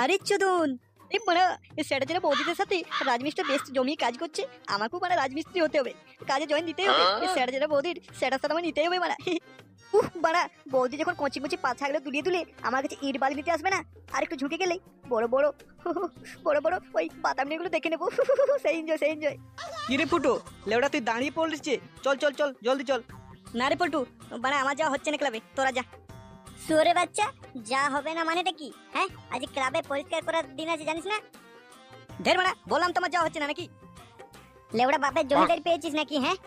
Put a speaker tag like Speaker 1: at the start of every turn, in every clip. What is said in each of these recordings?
Speaker 1: আরে চোদন, এই বড়া এই স্যাটাজেরা বৌদিদের সাথে রাজমিস্ত্রি বেশ জমিয়ে কাজ করছে। আমাকেও মানে রাজমিস্ত্রি হতে হবে, কাজে জয়েন দিতেই হবে। এই স্যাটাজেরা বৌদির স্যাটার সাথে আমার নিতেই হবে বাড়া। বাড়া বৌদি যখন কচি কচি পা ছাগলে দুলিয়ে দুলে আমার কাছে ইট বালি নিতে আসবে না, আর একটু ঝুঁকে গেলেই বড় বড় বড় বড় ওই বাদামনিগুলো দেখে নেবো। সেই এনজয় সেই এনজয়।
Speaker 2: কিরে ফুটো, লেওড়া তুই দাঁড়িয়ে পড়লিস? চল চল চল জলদি চল।
Speaker 1: না রে পল্টু, বাড়া আমার যাওয়া হচ্ছে না ক্লাবে, তোরা যা। সুরে বাচ্চা, যা হবে না মানেটা কি? হ্যাঁ, আজ ক্লাবে পরিষ্কার করার দিন আছে জানিস না? ঢের বাড়া বললাম তোমার যাওয়া হচ্ছে না নাকি? লেওড়া বাপের জমিদারি পেয়েছিস নাকি? হ্যাঁ,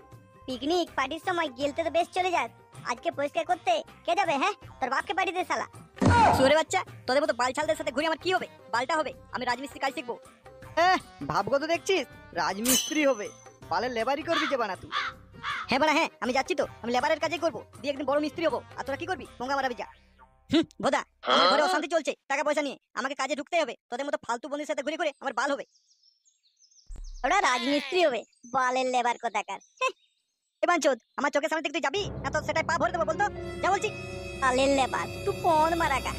Speaker 1: পিকনিক পার্টির সময় গেলতে তো বেশ চলে যাস, আজকে পরিষ্কার করতে কে যাবে? হ্যাঁ, তোর বাপকে পাঠিয়ে দে শালা। সুরে বাচ্চা, তোদের মতো বালছালদের সাথে ঘুরে আমার কি হবে? বালটা হবে, আমি রাজমিস্ত্রি কাজ শিখবো।
Speaker 2: ভাবগো তো দেখছিস রাজমিস্ত্রি হবে, পালে লেবারি করবি যে বানা তুই।
Speaker 1: হ্যাঁ বাড়া হ্যাঁ, আমি যাচ্ছি তো, আমি লেবারের কাজই করবো, দিয়ে একদিন বড় মিস্ত্রি হবো। আর তোরা কি করবি? পোঙ্গা মারাবি যা। ভোদা, আমার ঘরে অশান্তি চলছে টাকা পয়সা নিয়ে, আমাকে কাজে ঢুকতে হবে। তোদের মতো ফালতু বন্ধুদের সাথে ঘুরে ঘুরে আমার বাল হবে। ওরা রাজমিস্ত্রি হবে, বালের লেবার কোথাকার। এবার চোদ, আমার চোখের সামনে থেকে তুই যাবি না তো সেটাই পা ভরে দেবো বলতো। যা বলছি, বালের লেবার তুই কোন মারাকা।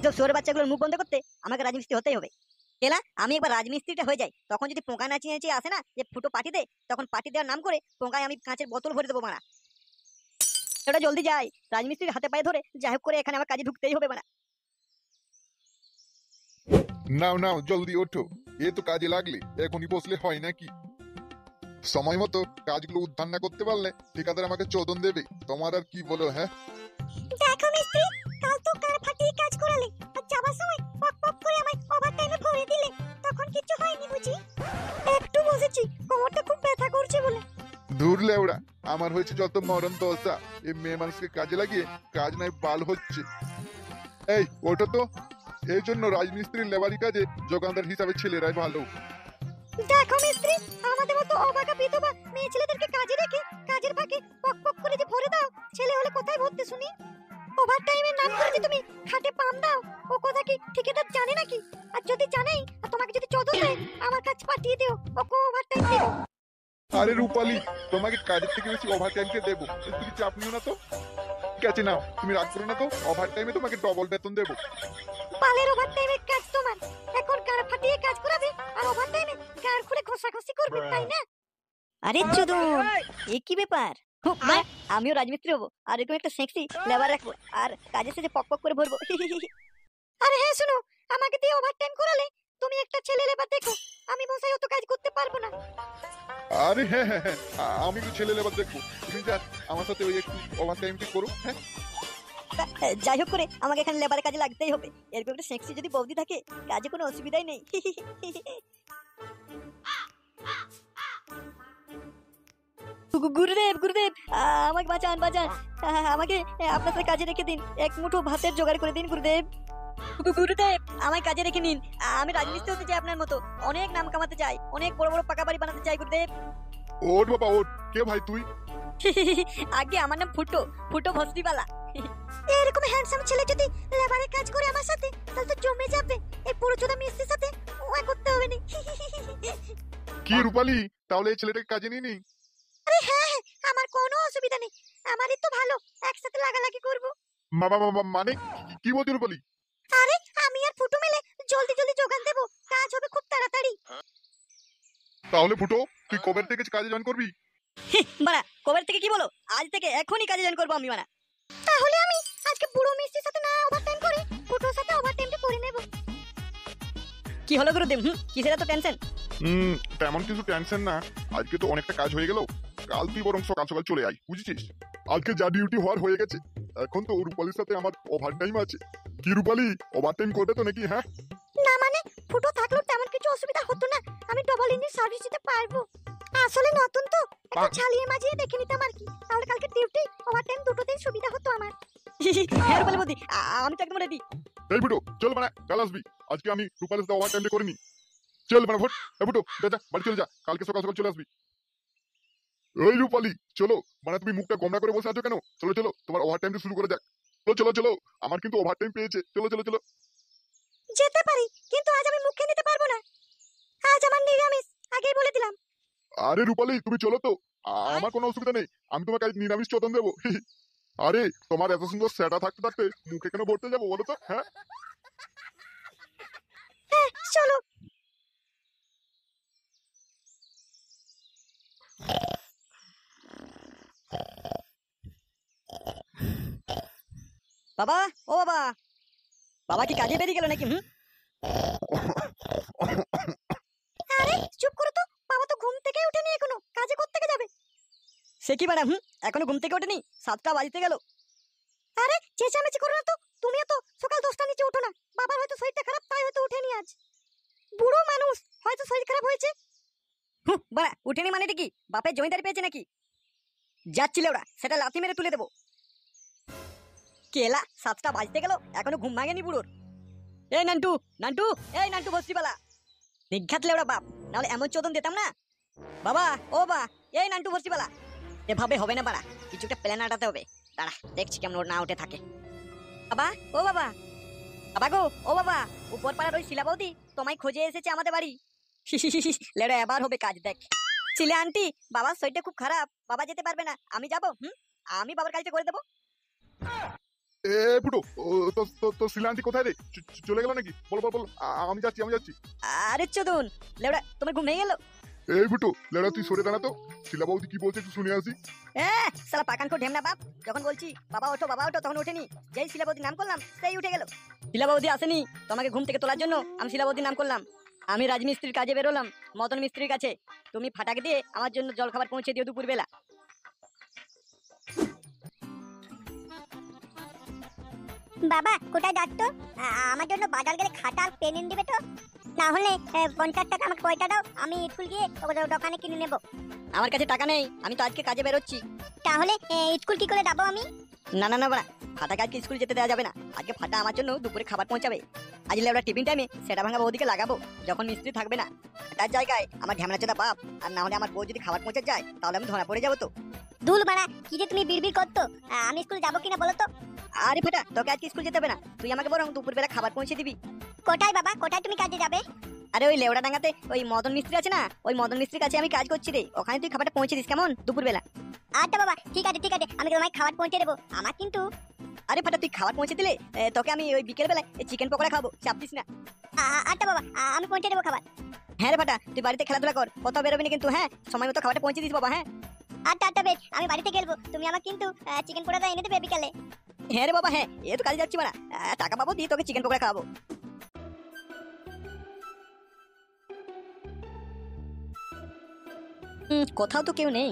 Speaker 1: সব শোর বাচ্চাগুলোর মুখ বন্ধ করতে আমাকে রাজমিস্ত্রি হতেই হবে। কেলা আমি একবার রাজমিস্ত্রিটা হয়ে যাই, তখন যদি পোকা নাচিয়ে নাচিয়ে আসে না যে ফুটো পার্টি দে, তখন পার্টি দেওয়ার নাম করে পোকায় আমি কাঁচের বোতল ভরে দেবো মারা। ওটা জলদি যাই, রাজমিস্ত্রির হাতে পায়ে ধরে যাই হোক করে এখানে আমার কাজে ঢুকতেই হবে মারা।
Speaker 3: নাও নাও জলদি ওঠো, এ তো কাজে লাগলে এখনই বসলে হয় নাকি? সময় মতো কাজগুলো উদ্ধার না করতে পারলে ঠিকাদার আমাকে চোদন দেবে। তোমার আর কি বলো? হ্যাঁ
Speaker 1: দেখো মিস্ত্রি, কাল তো কার ফাটিয়ে কাজ করালে, আর যাবার সময় পক পক করে আমায় ওভারটাইমে ভরে দিলে, তখন কিছু হয়নি বুঝি? একটু বসেছি, কোমরটা খুব ব্যথা করছে বলে।
Speaker 3: দূর লেওড়া, আমার হয়েছে যত মরণ দশা, এই মেয়ে মানুষকে কাজে লাগিয়ে কাজ নাই বাল হচ্ছে। এই ওঠো তো, এই জন্য রাজমিস্ত্রির লেবারি কাজে যোগানদার হিসাবে ছেলেরাই ভালো।
Speaker 1: দেখো মিস্ত্রি, আমাদের মতো অবাকা বিধবা মেয়ে ছেলেদেরকে কাজে রেখে কাজের ফাঁকে পক পক করে যে ভরে দাও, ছেলে হলে কোথায় ভরতে শুনি? ওভারটাইমের নাম করে যে তুমি খাটে পাম দাও, ও কথা কি ঠিকাদার জানে নাকি? আর যদি জানেই, আর তোমাকে যদি চোদন দেয়, আমার কাছে পাঠিয়ে দিও, ওকে ওভারটাইম দেবো।
Speaker 3: আরে রূপালী, তোমাকে কাজের থেকে বেশি ওভার টাইমকে দেবো, তুমি চাপ নিও না তো। ঠিক আছে নাও, তুমি রাগ করো না তো, ওভার টাইমে তোমাকে ডবল বেতন দেবো।
Speaker 1: পালের ওভারটাইমের কাজ তোমার, এখন গাড় ফাটিয়ে কাজ করাবে আর ওভারটাইমে গাড় খুলে ঘষাঘষি করবে, তাই না? আরে চোদন, এ কি ব্যাপার? আমিও রাজমিস্ত্রি হবো, আর এরকম একটা সেক্সি লেবার রাখবো, আর কাজের সাথে পক পক করে ভরবো। আরে হ্যাঁ শুনো, আমাকে দিয়ে ওভারটাইম করালে তুমি একটা ছেলে লেবার দেখো, আমি বসাই অত কাজ করতে পারবো না।
Speaker 3: আরে হ্যাঁ হ্যাঁ হ্যাঁ, আমি তো ছেলে লেবার দেখবো, তুমি যা আমার সাথে ওই একটু ওভার টাইমটি করো। হ্যাঁ
Speaker 1: যাই হোক করে আমাকে এখানে লেবারের কাজে লাগতেই হবে। এরকম একটা সেক্সি যদি বৌদি থাকে, কাজে কোনো অসুবিধাই নেই। গুরুদেব গুরুদেব, আমাকে বাঁচান বাঁচান, আমাকে আপনার সাথে কাজে রেখে দিন, এক মুঠো ভাতের জোগাড় করে দিন গুরুদেব। গুরুদেব আমায় কাজে রেখে নিন, আমি রাজমিস্ত্রি হতে চাই আপনার মতো, অনেক নাম কামাতে চাই, অনেক বড় বড় পাকা বাড়ি বানাতে চাই গুরুদেব।
Speaker 3: ওঠ বাবা ওঠ, কে ভাই তুই?
Speaker 1: আগে আমার নাম ফুটো, ফুটো ভস্তিবালা। এরকম হ্যান্ডসাম ছেলে যদি লেবারের কাজ করে আমার সাথে, তাহলে তো জমে যাবে। এই পুরো চোদা মিস্ত্রির সাথে ওয়া করতে হবে না।
Speaker 3: কি রূপালী, তাহলে এই ছেলেটাকে কাজে নিয়ে নি?
Speaker 1: আরে হ্যাঁ হ্যাঁ, আমার কোনো অসুবিধা নেই, আমারই তো ভালো, একসাথে লাগালাগি করব।
Speaker 3: মানে কি বলছো রূপালী?
Speaker 1: আরে আমি আর ফুটো মিলে জলদি জলদি যোগান দেব, কাজ হবে খুব তাড়াতাড়ি।
Speaker 3: তাহলে ফুটো, তুই কবে থেকে কাজে জয়েন করবি?
Speaker 1: বাড়া কবে থেকে কি বলো? আজ থেকে এখনই কাজে জয়েন করব আমি বাড়া। তাহলে আমি আজকে বুড়ো মিস্ত্রির সাথে না ওভারটাইম করে ফুটোর সাথে ওভারটাইমটা করে নেব। কি হলো গুরুদেব, কিসের এত টেনশন?
Speaker 3: তেমন কিছু টেনশন না, আজকে তো অনেকটা কাজ হয়ে গেল, কাল তুই বরং সকাল সকাল চলে আয়, বুঝেছিস? আজকে যা ডিউটি হওয়ার হয়ে গেছে, এখন তো রূপালীর সাথে আমার ওভার টাইম আছে। কি রূপালী, ওভার টাইম করবে তো নাকি? হ্যাঁ
Speaker 1: না মানে ফুটো থাকলেও তেমন কিছু অসুবিধা হতো না, আমি ডবল ইঞ্জিন সার্ভিস দিতে পারবো। আসলে নতুন তো, একটু চালিয়ে মাজিয়ে দেখে নিতাম আর কি, তাহলে কালকে ডিউটি ওভারটাইম দুটোতেই সুবিধা হতো আমার। হ্যাঁ রূপালী বৌদি, আমি তো একদম রেডি।
Speaker 3: এই ফুটো চল মানে কাল আসবি, আজকে আমি রূপালীর সাথে ওভার টাইমটা করে নি। চল মানে ভোট, এই ফুটো যা বাড়ি চলে যা, কালকে সকাল সকাল চলে আসবি। ওই রূপালী চলো, মানে তুমি মুখটা গোমড়া করে বসে আছো কেন? চলো চলো, তোমার ওভার টাইমটা শুরু করে যাক। চলো চলো চলো, আমার কিন্তু ওভার টাইম পেয়েছে, চলো চলো চলো।
Speaker 1: যেতে পারি, কিন্তু আজ আমি মুখে নিতে পারবো না, আজ আমার নিরামিষ, আগেই বলে দিলাম।
Speaker 3: আরে রূপালী তুমি চলো তো, আমার কোনো অসুবিধা নেই, আমি তোমাকে আজ নিরামিষ চোদন দেবো। আরে তোমার এত সুন্দর সেটা থাকতে থাকতে মুখে কেন ভরতে যাবো বলো তো? হ্যাঁ,
Speaker 1: চলো। বাবা, ও বাবা, বাবা কি কাজে বেরিয়ে গেল নাকি? আরে চুপ করো তো, বাবা তো ঘুম থেকে উঠেনি এখনো, কাজে কোত্থেকে যাবে? সে কি ম্যাডাম, এখনো ঘুম থেকে ওঠেনি? 7টা বাজতে গেল। আরে চেঁচামেচি করো না তো, তুমিও তো সকাল 10টার নিচে উঠো না। বাবার হয়তো শরীরটা খারাপ, তাই হয়তো উঠেনি আজ। বুড়ো মানুষ, হয়তো শরীর খারাপ হয়েছে। বাড়া, উঠেনি মানেটা কি? বাপের জমিদারি পেয়েছে নাকি? যাচ্ছিলে ওরা, সেটা লাথি মেরে তুলে দেবো। কেলা, 7টা বাজতে গেল, এখনো ঘুম ভাঙেনি বুড়োর। এই নান্টু, নান্টু, এই নান্টু বস্তিবালা, নিঘাতলে ওরা বাপ, নাহলে এমন চোদন দিতাম না। বাবা, ও বাবা, এই নান্টু বস্তিবালা, এভাবে হবে না বাড়া, কিছু একটা প্ল্যান আটাতে হবে। দাঁড়া, দেখছি কেমন ওর না উঠে থাকে। বাবা, ও বাবা, বাবা গো, ও বাবা, উপর পাড়ার ওই শিলা বৌদি তোমায় খোঁজে এসেছে আমাদের বাড়ি। লেড়া, এবার হবে কাজ, দেখ। শিলা আন্টি, বাবার শরীরটা খুব খারাপ, বাবা যেতে পারবে না, আমি যাবো। আমি বাবার কাজটা করে দেবো।
Speaker 3: এ ফুটো, তো শিলান্তি কোথায় রে? চলে গেল নাকি? বল বল বল, আমি যাচ্ছি, আমি যাচ্ছি।
Speaker 1: আরে চোদন, লেড়া, তোমার ঘুম ভেঙে গেল?
Speaker 3: এই ফুটো, লেড়া তুই সরে দাঁড়া তো, শিলা বৌদি কি বলছে একটু শুনে আসি।
Speaker 1: সালা পাকান কো ঢেমনা বাপ, যখন বলছি বাবা ওঠো বাবা ওঠো, তখন ওঠেনি। যেই শিলা বৌদির নাম করলাম, সেই উঠে গেল। শিলা বৌদি আসেনি তোমাকে ঘুম থেকে তোলার জন্য, আমি শিলা বৌদির নাম করলাম। আমি রাজমিস্ত্রির কাজে বেরোলাম মদন মিস্ত্রির কাছে। তুমি ফাটাকে দিয়ে আমার জন্য জল খাবার পৌঁছে দিও দুপুর বেলা।
Speaker 4: বাবা কোথায় যাচ্ছ? আমার জন্য বাজার গেলে খাতা আর পেন এনে দিবে তো? না হলে 50 টাকা আমাকে পয়সা দাও, আমি স্কুল গিয়ে দোকানে কিনে নেব।
Speaker 1: আমার কাছে টাকা নেই, আমি তো আজকে কাজে বেরোচ্ছি।
Speaker 4: তাহলে স্কুল কি করে যাবো আমি?
Speaker 1: না না না বড়া, ফাটাকে আজকে স্কুল যেতে দেওয়া যাবে না। আজকে ফাটা আমার জন্য দুপুরে খাবার পৌঁছাবে। আজ লেবড়া টিফিন টাইমে সেটা ভাঙা বৌদিকে লাগাবো, যখন মিস্ত্রি থাকবে না। তার জায়গায় আমার ঢ্যামনা চোদা বাপ, আর না হলে আমার বউ যদি খাবার পৌঁছে যায়, তাহলে আমি ধরা পড়ে যাবো তো।
Speaker 4: দুল বাড়া, কি যে তুমি বিড়বিড় করতো, আমি স্কুল যাবো কিনা বলো তো?
Speaker 1: আরে ফাটা, তোকে আজকে স্কুল যেতে হবে না, তুই আমাকে বরং দুপুর বেলা খাবার পৌঁছে দিবি।
Speaker 4: কোথায় বাবা, কোথায় তুমি কাজে যাবে?
Speaker 1: আরে ওই লেওড়া ডাঙ্গাতে ওই মদন মিস্ত্রি আছে না, ওই মদন মিস্ত্রির কাছে আমি কাজ করছি রে, ওখানে তুই খাবারটা পৌঁছে দিস কেমন, দুপুর বেলা।
Speaker 4: আচ্ছা বাবা, ঠিক আছে ঠিক আছে, আমি তোমায় খাবার পৌঁছে দেবো। আমার কিন্তু
Speaker 1: আরে ফাটা, তুই খাবার পৌঁছে দিলে তোকে আমি ওই বিকেল বেলায় চিকেন পকোড়া খাবো, চাপ দিস না।
Speaker 4: আচ্ছা বাবা, আমি পৌঁছে দেবো খাবার।
Speaker 1: হ্যাঁ রে ফাটা, তুই বাড়িতে খেলাধুলা কর, কোথাও বেরোবি না কিন্তু, হ্যাঁ সময় মতো খাবারটা পৌঁছে দিস বাবা। হ্যাঁ
Speaker 4: আচ্ছা আচ্ছা বেশ, আমি বাড়িতে গেলবো, তুমি আমার কিন্তু চিকেন পোড়াটা এনে দেবে বিকালে।
Speaker 1: হ্যাঁ রে বাবা, হ্যাঁ এ তো কাজে যাচ্ছি মানে, টাকা পাবো দিয়ে তোকে চিকেন পকোড়া খাওয়াবো। কোথাও তো কেউ নেই।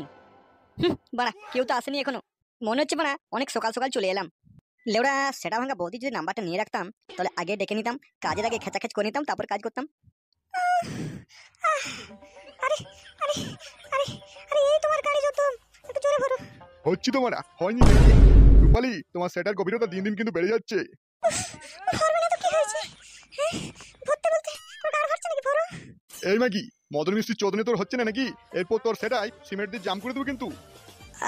Speaker 1: বাড়া, কেউ তো আসেনি এখনো। মনে হচ্ছে বাড়া অনেক সকাল সকাল চলে এলাম। লেওড়া, সেটা ভাঙা বৌদি যদি নাম্বারটা নিয়ে রাখতাম, তাহলে আগে ডেকে নিতাম, কাজের আগে খেচাখেচ করে নিতাম, তারপর কাজ করতাম।
Speaker 4: আরে আরে আরে আরে, এই তোমার গাড়ি যত, একটু জোরে ভরো।
Speaker 3: হচ্ছি তোমার হয়নি নাকি? রূপালি, তোমার সেটার গভীরতা দিন দিন কিন্তু বেড়ে যাচ্ছে।
Speaker 4: ভরবে না তো কি হয়েছে? ভরতে বলতে তোর গাড়ি ভরছে নাকি? ভরো।
Speaker 3: এই ম্যাগি, মদন মিস্ত্রি চোদনে তোর হচ্ছে না নাকি? এরপর তোর সেটাই সিমেন্ট দিয়ে জাম করে দেবো কিন্তু।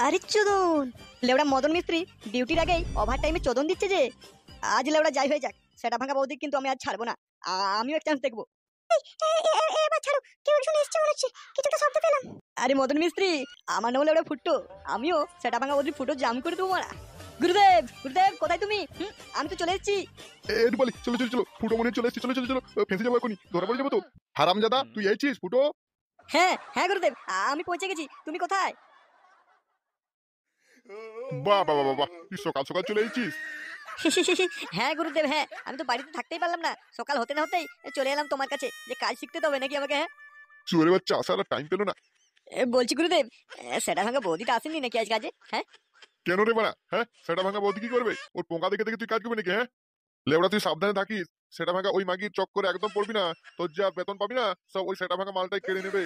Speaker 1: আরে চোদন, লেওড়া মদন মিস্ত্রি ডিউটির আগেই ওভার টাইমে চোদন দিচ্ছে যে। আজ লেওড়া যাই হয়ে যাক, সেটা ভাঙা বৌদি কিন্তু আমি আজ ছাড়বো না, আমিও এক চান্স দেখবো।
Speaker 4: এবার ছাড়ো, কেউ একজন এসছে মনে হচ্ছে, কিছুটা শব্দ পেলাম।
Speaker 1: আরে মদন মিস্ত্রি, আমার নাম লেওড়া ফুটো, আমিও সেটা ভাঙা বৌদি ফুটো জাম করে দেবো মারা। গুরুদেব, গুরুদেব কোথায় তুমি? আমি তো চলে এসেছি।
Speaker 3: এ রূপালি, চলো চলো চলো, ফুটো মনে চলে এসেছি, চলো চলো চলো, ফেঁসে যাবো এখনই, ধরা পড়ে যাবো তো। হারামজাদা, তুই এইছিস ফুটো?
Speaker 1: হ্যাঁ হ্যাঁ গুরুদেব, আমি পৌঁছে গেছি, তুমি কোথায়?
Speaker 3: বাহ বাহ বাহ বাহ, তুই সকাল সকাল চলে এসেছিস।
Speaker 1: হ্যাঁ গুরুদেব, হ্যাঁ আমি তো বাড়িতে থাকতেই পারলাম না, সকাল হতে না হতেই চলে এলাম তোমার কাছে, যে কাজ শিখতে তো হবে নাকি আমাকে। হ্যাঁ
Speaker 3: চুরে বাচ্চা আসার টাইম পেলো না।
Speaker 1: বলছি গুরুদেব, সেটা ভাঙা বৌদিটা আসেনি নাকি আজ কাজে? হ্যাঁ
Speaker 3: কেন রে বাড়া? হ্যাঁ, সেটা ভাঙা বৌদি কি করবে? ওর পোকা দেখে দেখে তুই কাজ করবি নাকি? হ্যাঁ লেবড়া, তুই সাবধানে থাকিস, সেটা ভাঙা ওই মাগির চক্করে একদম পড়বি না, তোর যা বেতন পাবি না সব ওই সেটা ভাঙা মালটাই কেড়ে নেবে।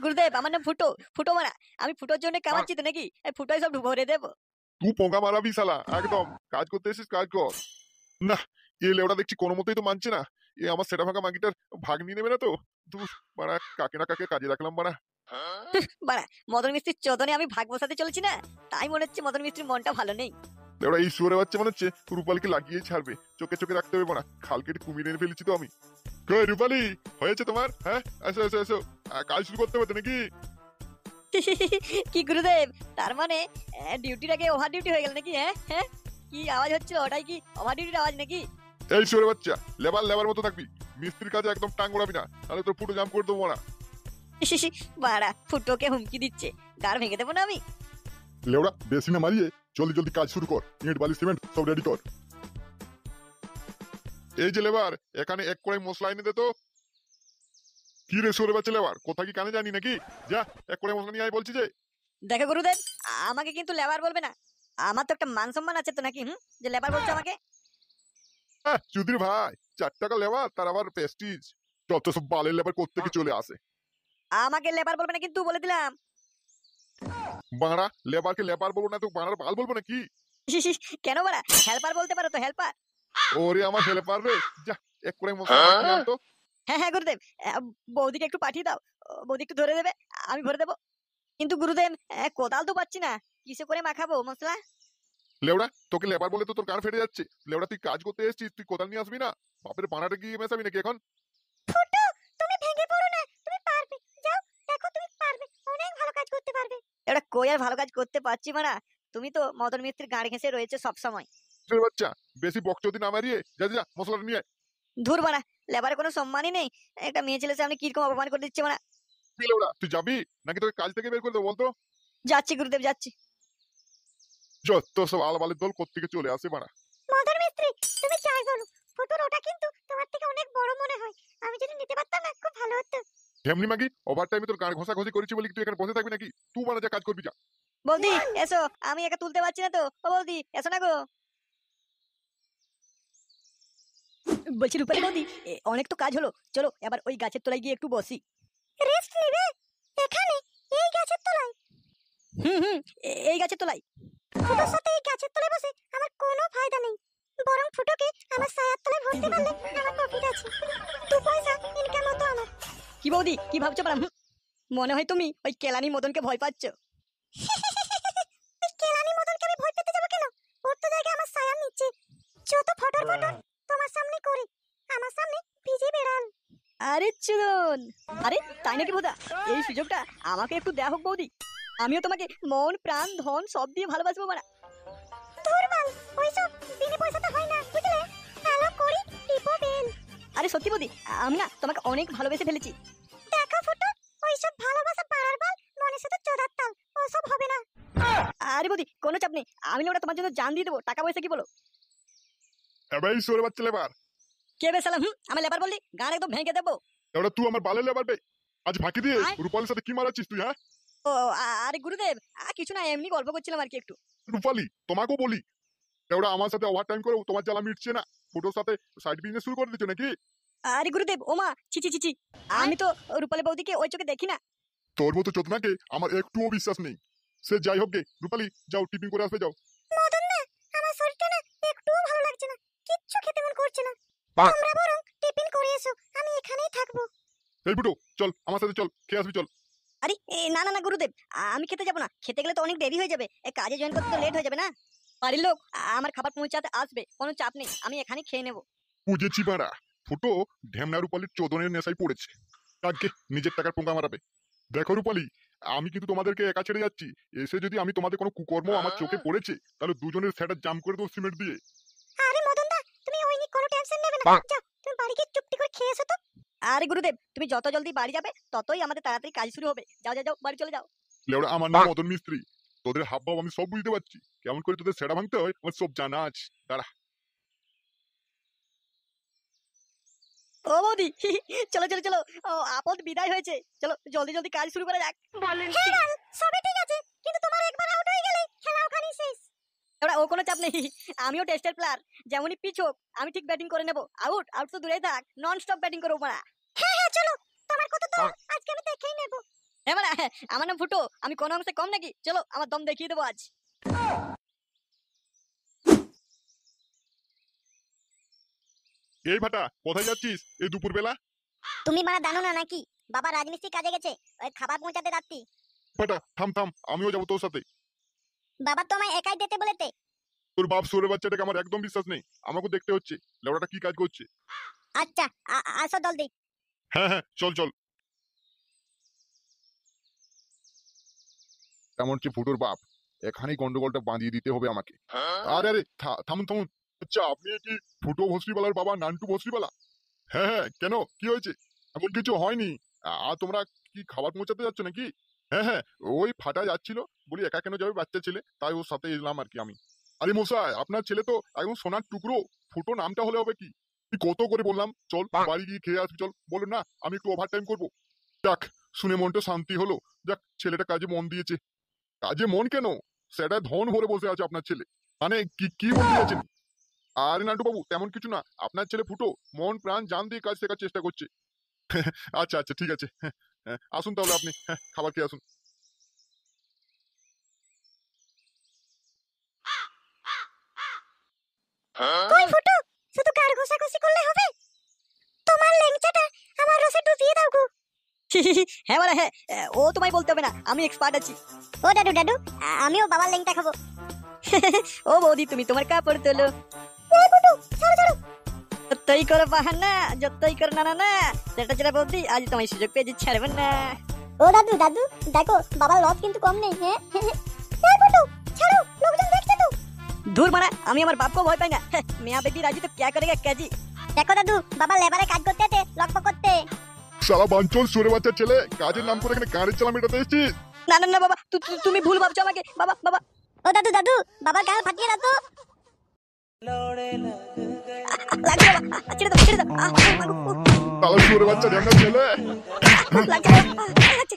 Speaker 1: গুরুদেব, আমার নাম ফুটো, ফুটো মারা, আমি ফুটোর জন্য কামাচ্ছি তো নাকি? ফুটোই সব ভরে দেবো।
Speaker 3: তুই পোকা মারাবি শালা, একদম কাজ করতে এসিস কাজ কর। না, এ লেবড়া দেখছি কোনো মতেই তো মানছে না, এ আমার সেটা ভাঙা মাগিটার ভাগ নিয়ে নেবে না তো। তুই বাড়া, কাকে না কাকে কাজে রাখলাম বাড়া।
Speaker 1: বাড়া, মদন মিস্ত্রির চোদনে আমি ভাগ বসাতে চলেছি না, তাই মনে হচ্ছে মদন মিস্ত্রির মনটা ভালো নেই।
Speaker 3: লেবড়া, এই শুয়ারে বাচ্চা মনে হচ্ছে রূপালীকে লাগিয়ে ছাড়বে, চোখে চোখে রাখতে হবে না, খাল কেটে কুমির এনে ফেলেছি তো আমি। কই রূপালী, হয়েছে তোমার? হ্যাঁ এসো এসো এসো, কাজ শুরু করতে হবে তো নাকি?
Speaker 1: কি গুরুদেব, তার মানে ডিউটির আগে ওভার ডিউটি হয়ে গেল নাকি? হ্যাঁ হ্যাঁ, কি আওয়াজ হচ্ছিল ওটাই কি ওভার ডিউটির আওয়াজ নাকি?
Speaker 3: এই শুয়োরে বাচ্চা, লেবার লেবার মতো থাকবি, মিস্ত্রির কাজে একদম টাং ওড়াবি না, তাহলে তোর পুরো জাম করে দেবো না।
Speaker 1: বাড়া ফুটোকে হুমকি দিচ্ছে, গাড় ভেঙে দেবো না আমি?
Speaker 3: লেওড়া বেশি না মারিয়ে জলদি জলদি কাজ শুরু কর, ইট বালি সিমেন্ট সব রেডি কর। এই যে লেবার, এখানে এক কড়াই মশলা এনে দে তো। কি রে শুয়োরে বাচ্চা লেবার, কোথা কি কানে জানি নাকি? যা এক কড়াই মশলা নিয়ে আয় বলছি যে।
Speaker 1: দেখো গুরুদেব, আমাকে কিন্তু লেবার বলবে না, আমার তো একটা মান সম্মান আছে তো নাকি, যে লেবার বলছো আমাকে?
Speaker 3: চুদির ভাই, 4 টাকা লেবার, তার আবার প্রেস্টিজ, যত সব বালের লেবার কোত্থেকে চলে আসে।
Speaker 1: আমাকে লেবার বলবে না কিন্তু, বলে দিলাম।
Speaker 3: বাড়া লেবারকে লেবার বলবো না তো বাড়ার বাল বলবো নাকি?
Speaker 1: কেন বাড়া, হেল্পার বলতে পারো তো, হেল্পার।
Speaker 3: ওরে আমার হেল্পার রে, যা এক কড়াই মশলা নিয়ে আন তো।
Speaker 1: হ্যাঁ হ্যাঁ গুরুদেব, বৌদিকে একটু পাঠিয়ে দাও, বৌদি একটু ধরে দেবে, আমি ভরে দেবো। কিন্তু গুরুদেব, কোদাল তো পাচ্ছি না, কিসে করে মাখাবো মশলা?
Speaker 3: লেওড়া তোকে লেবার বলে তো তোর কান ফেটে যাচ্ছে। লেওড়া তুই কাজ করতে এসেছিস, তুই কোদাল নিয়ে আসবি না? বাপের বানাটা গিয়ে মেশাবি নাকি এখন?
Speaker 4: ফুটো, তুমি ভেঙে পড়ো না, তুমি পারবে। যাও, দেখো তুমি পারবে, অনেক ভালো কাজ করতে পারবে।
Speaker 1: এটা কই আর ভালো কাজ করতে পারছি মারা, তুমি তো মদন মিস্ত্রির গাড়ি ঘেঁষে রয়েছে সব সময়।
Speaker 3: ছোট বাচ্চা, বেশি বকচোদি না মারিয়ে যা যা মশলাটা নিয়ে আয়।
Speaker 1: ধুর বাড়া, লেবারে কোনো সম্মানই নেই, একটা মেয়ে ছেলে সামনে কিরকম অপমান করে দিচ্ছে মারা।
Speaker 3: তুই লেওড়া তুই যাবি নাকি তোকে কাজ থেকে বের করে দেবো বলতো?
Speaker 1: যাচ্ছি গুরুদেব, যাচ্ছি।
Speaker 3: যত সব আলবালের দল কোত্থেকে চলে আসে বাড়া।
Speaker 4: মদন মিস্ত্রি, তুমি চাই বলো, ফুটোর ওটা কিন্তু তোমার থেকে অনেক বড় মনে হয়। আমি যদি নিতে পারতাম না, খুব ভালো হতো।
Speaker 3: ঢেমনি মাগি, ওভার টাইমে তোর গান ঘষাঘষি করেছি বলি কি তুই এখানে বসে থাকবি নাকি? তুই মানে যা কাজ করবি যা।
Speaker 1: বৌদি এসো, আমি একা তুলতে পারছি না তো, ও বৌদি এসো না গো। বলছি রূপালী বৌদি, অনেক তো কাজ হলো, চলো এবার ওই গাছের তলায় গিয়ে একটু বসি।
Speaker 4: রেস্ট নেবে এখানে, এই গাছের তলায়?
Speaker 1: এই গাছের তলায়।
Speaker 4: ফুটোর সাথে এই গাছের তলায় বসে আমার কোনো ফায়দা নেই, বরং ফুটোকে আমার ছায়ার তলায় ভরতে পারলে আমার প্রফিট আছে। 2 পয়সা ইনকাম হতো আমার।
Speaker 1: কি বৌদি, কি ভাবছো পারা? মনে হয় তুমি ওই কেলানি মদনকে ভয় পাচ্ছ।
Speaker 4: এই কেলানি মদনকে আমি ভয় পেতে যাবো কেন? ওর তো জায়গা আমার ছায়ার নিচে। যত ফটর ফটর তোমার সামনে করে, আমার সামনে ভিজে বেড়াল।
Speaker 1: আরে চুদন, আরে তাই নাকি বোধা, এই সুযোগটা আমাকে একটু দেয়া হোক বৌদি, আমিও তোমাকে মন প্রাণ ধন সব দিয়ে ভালোবাসবো মারা।
Speaker 4: ধুরবাল, ওইসব বিনে পয়সাতে হয় না, বুঝলে? হ্যালো করি টিপো বেল।
Speaker 1: আরে সত্যি বৌদি, আমি না তোমাকে অনেক ভালোবেসে ফেলেছি।
Speaker 4: দেখো ফুটো, ওইসব ভালোবাসা পাড়ার বাল, মনের সাথে চোদার তাল, ওসব হবে না।
Speaker 1: আরে বৌদি কোনো চাপ নেই, আমি না ওটা তোমার জন্য জান দিয়ে দেবো, টাকা পয়সা কি বলো?
Speaker 3: এবার এই শুয়োরে বাচ্চা লেবার,
Speaker 1: কে বেসালাম, আমি লেবার বললি গান একদম ভেঙে দেবো।
Speaker 3: এবার তুই আমার বালের লেবার বে। আজ ফাঁকি দিয়ে
Speaker 1: আয়।
Speaker 3: রূপালীর সাথে কি মারাচ্ছিস তুই? হ্যাঁ
Speaker 1: ও আরে গুরুদেব, কিছু না, এমনি গল্প করছিলাম আর কি একটু।
Speaker 3: রূপালী, তোমাকেও বলি, এবার আমার সাথে ওভার টাইম করেও তোমার জ্বালা মিটছে না, ফটোর সাথে সাইড বিজনেস শুরু করে দিচ্ছ নাকি?
Speaker 1: আরে গুরুদেব, ওমা ছি ছি ছি ছি, আমি তো রূপালী বৌদিকে ওই চোখে দেখি না।
Speaker 3: তোর মতো চোদনাকে আমার একটুও বিশ্বাস নেই। সে যাই হোক গে, রূপালী যাও টিফিন করে আসবে যাও।
Speaker 4: মদন না, আমার শরীরটা না একটুও ভালো লাগছে না, কিচ্ছু খেতে মন করছে না। তোমরা বরং টিফিন করে এসো, আমি এখানেই থাকবো।
Speaker 3: এই ফুটো চল আমার সাথে, চল খেয়ে আসবি চল।
Speaker 1: আরে না না না গুরুদেব, আমি খেতে যাবো না, খেতে গেলে তো অনেক দেরি হয়ে যাবে, কাজে জয়েন করতে তো লেট হয়ে যাবে না। বাড়ির লোক আমার খাবার পৌঁছাতে আসবে, কোনো চাপ নেই, আমি এখানেই খেয়ে নেবো।
Speaker 3: বুঝেছি বাড়া, ফুটো ঢেমনা রূপালীর চোদনের নেশায় পড়েছে, আগে নিজের টাকার পোঙ্গা মারাবে। দেখো রূপালী, আমি কিন্তু তোমাদেরকে একা ছেড়ে যাচ্ছি, এসে যদি আমি তোমাদের কোনো কুকর্ম আমার চোখে পড়েছে তাহলে দুজনের সেটা জাম করে দেবো সিমেন্ট দিয়ে।
Speaker 4: আরে মদন দা, তুমি ওই নিয়ে কোনো টেনশন নেবে না, যাও তুমি বাড়ি গিয়ে চুপটি করে খেয়ে এসো তো।
Speaker 1: আরে গুরুদেব, তুমি যত জলদি বাড়ি যাবে ততই আমাদের তাড়াতাড়ি কাজ শুরু হবে, যাও যাও যাও, বাড়ি চলে যাও।
Speaker 3: লেওড়া আমার নাম মদন মিস্ত্রি, তোদের হাব ভাব আমি সব বুঝতে পারছি, কেমন করে তোদের সেটা ভাঙতে হয় আমার সব জানা আছে, দাঁড়া।
Speaker 1: ও বৌদি, চলো চলো চলো, ও আপদ বিদায় হয়েছে, চলো জলদি জলদি কাজ শুরু করা যাক।
Speaker 4: হ্যাঁ বাল, সবই ঠিক আছে, কিন্তু তোমার একবার আউট হয়ে গেলে খেলা ওখানেই শেষ।
Speaker 1: ওরা ও কোনো চাপ নেই, আমিও টেস্টের প্লেয়ার, যেমনই পিচ হোক আমি ঠিক ব্যাটিং করে নেবো, আউট আউট তো দূরেই থাক, নন স্টপ ব্যাটিং করবো মারা।
Speaker 4: হ্যাঁ হ্যাঁ চলো, তোমার কত দম আজকে আমি দেখেই নেব।
Speaker 1: হ্যাঁ মারা, আমার নাম ফুটো, আমি কোনো অংশে কম নাকি? চলো আমার দম দেখিয়ে দেবো আজ।
Speaker 3: এই ভাটা কোথায় যাচ্ছিস এই দুপুর বেলা?
Speaker 4: তুমি মানে জানো না নাকি, বাবা রাজমিস্ত্রি কাজে গেছে, ওই খাবার পৌঁছাতে যাচ্ছি।
Speaker 3: ভাটা থাম থাম, আমিও যাবো তোর সাথে।
Speaker 4: বাবা তো আমায় একাই যেতে বলেতে।
Speaker 3: তোর বাপ সরে বাচ্চাটাকে আমার একদম বিশ্বাস নেই, আমাকে দেখতে হচ্ছে লেওড়াটা কি কাজ করছে।
Speaker 4: আচ্ছা আসো জলদি।
Speaker 3: হ্যাঁ হ্যাঁ চল চল। তেমন হচ্ছে ফুটোর বাপ। এখানেই গন্ডগোলটা বাঁধিয়ে দিতে হবে আমাকে। আরে আরে থামুন থামুন। আচ্ছা আপনি কি ফুটো ভস্রীবালার বাবা নান্টু ভস্রীবালা? হ্যাঁ হ্যাঁ, কেন কি হয়েছে? এমন কিছু হয়নি। আর তোমরা কি খাবার পৌঁছাতে যাচ্ছ নাকি? হ্যাঁ হ্যাঁ, ওই ফাটা যাচ্ছিল, বলি একা কেন যাবে বাচ্চা ছেলে, তাই ওর সাথে এলাম আর কি আমি। আরে মশাই, আপনার ছেলে তো একদম সোনার টুকরো, ফুটো নামটা হলে হবে কি? কত করে বললাম চল বাড়ি গিয়ে খেয়ে আসবি, চল, বলো না আমি একটু ওভার টাইম করবো। যাক, শুনে মনটা শান্তি হলো। যাক, ছেলেটা কাজে মন দিয়েছে। কাজে মন কেন, সেটা ধন ভরে বসে আছে আপনার ছেলে। মানে কি কি মন দিয়েছেন? আরে নান্টু বাবু, তেমন কিছু না, আপনার ছেলে ফুটো মন প্রাণ জান দিয়ে কাজ শেখার চেষ্টা করছে। আচ্ছা আচ্ছা, ঠিক আছে। আসুন তাহলে আপনি, খাবার খেয়ে আসুন।
Speaker 4: কই ফুটো, শুধু গাড় ঘষাঘষি করলে হবে? তোমার লেংচাটা আমার রসে ডুবিয়ে দাও গো।
Speaker 1: হ্যাঁ মানে হ্যাঁ, ও তোমায় বলতে হবে না, আমি এক্সপার্ট আছি।
Speaker 4: ও দাদু দাদু, আমিও বাবার লেংটা খাবো।
Speaker 1: ও বৌদি, তুমি তোমার কাপড় তোলো।
Speaker 4: এই ফুটো, ছাড়ো ছাড়ো।
Speaker 1: যতই করো বাহানা, যতই করো না না না, সেটা যেটা বৌদি, আজ তোমায় সুযোগ পেয়েছি, ছাড়বেন না।
Speaker 4: ও দাদু দাদু, দেখো বাবার লস কিন্তু কম নেই। হ্যাঁ এই ফুটো, ছাড়ো, লোকজন দেখছে তো।
Speaker 1: দূর মারা, আমি আমার বাপকে ভয় পাই না। মিয়া বেটি রাজি তো क्या करेगा क्या जी।
Speaker 4: দেখো দাদু, বাবা লেবারে কাজ করতে আছে, লকপক করতে।
Speaker 3: সারা বাঞ্চল সুরে বাচ্চা ছেলে, কাজের নাম করে এখানে গাড়ির চালা মেটাতে এসেছিস?
Speaker 1: না না না বাবা, তুমি ভুল ভাবছো আমাকে। বাবা বাবা,
Speaker 4: ও দাদু দাদু, বাবার গাল ফাটিয়ে দাও তো।
Speaker 1: লাগছে বাবা, ছেড়ে দাও ছেড়ে দাও।
Speaker 3: তাহলে সুরে বাচ্চা ঢ্যাঙ্গা ছেলে।
Speaker 1: লাগছে বাবা, লাগছে।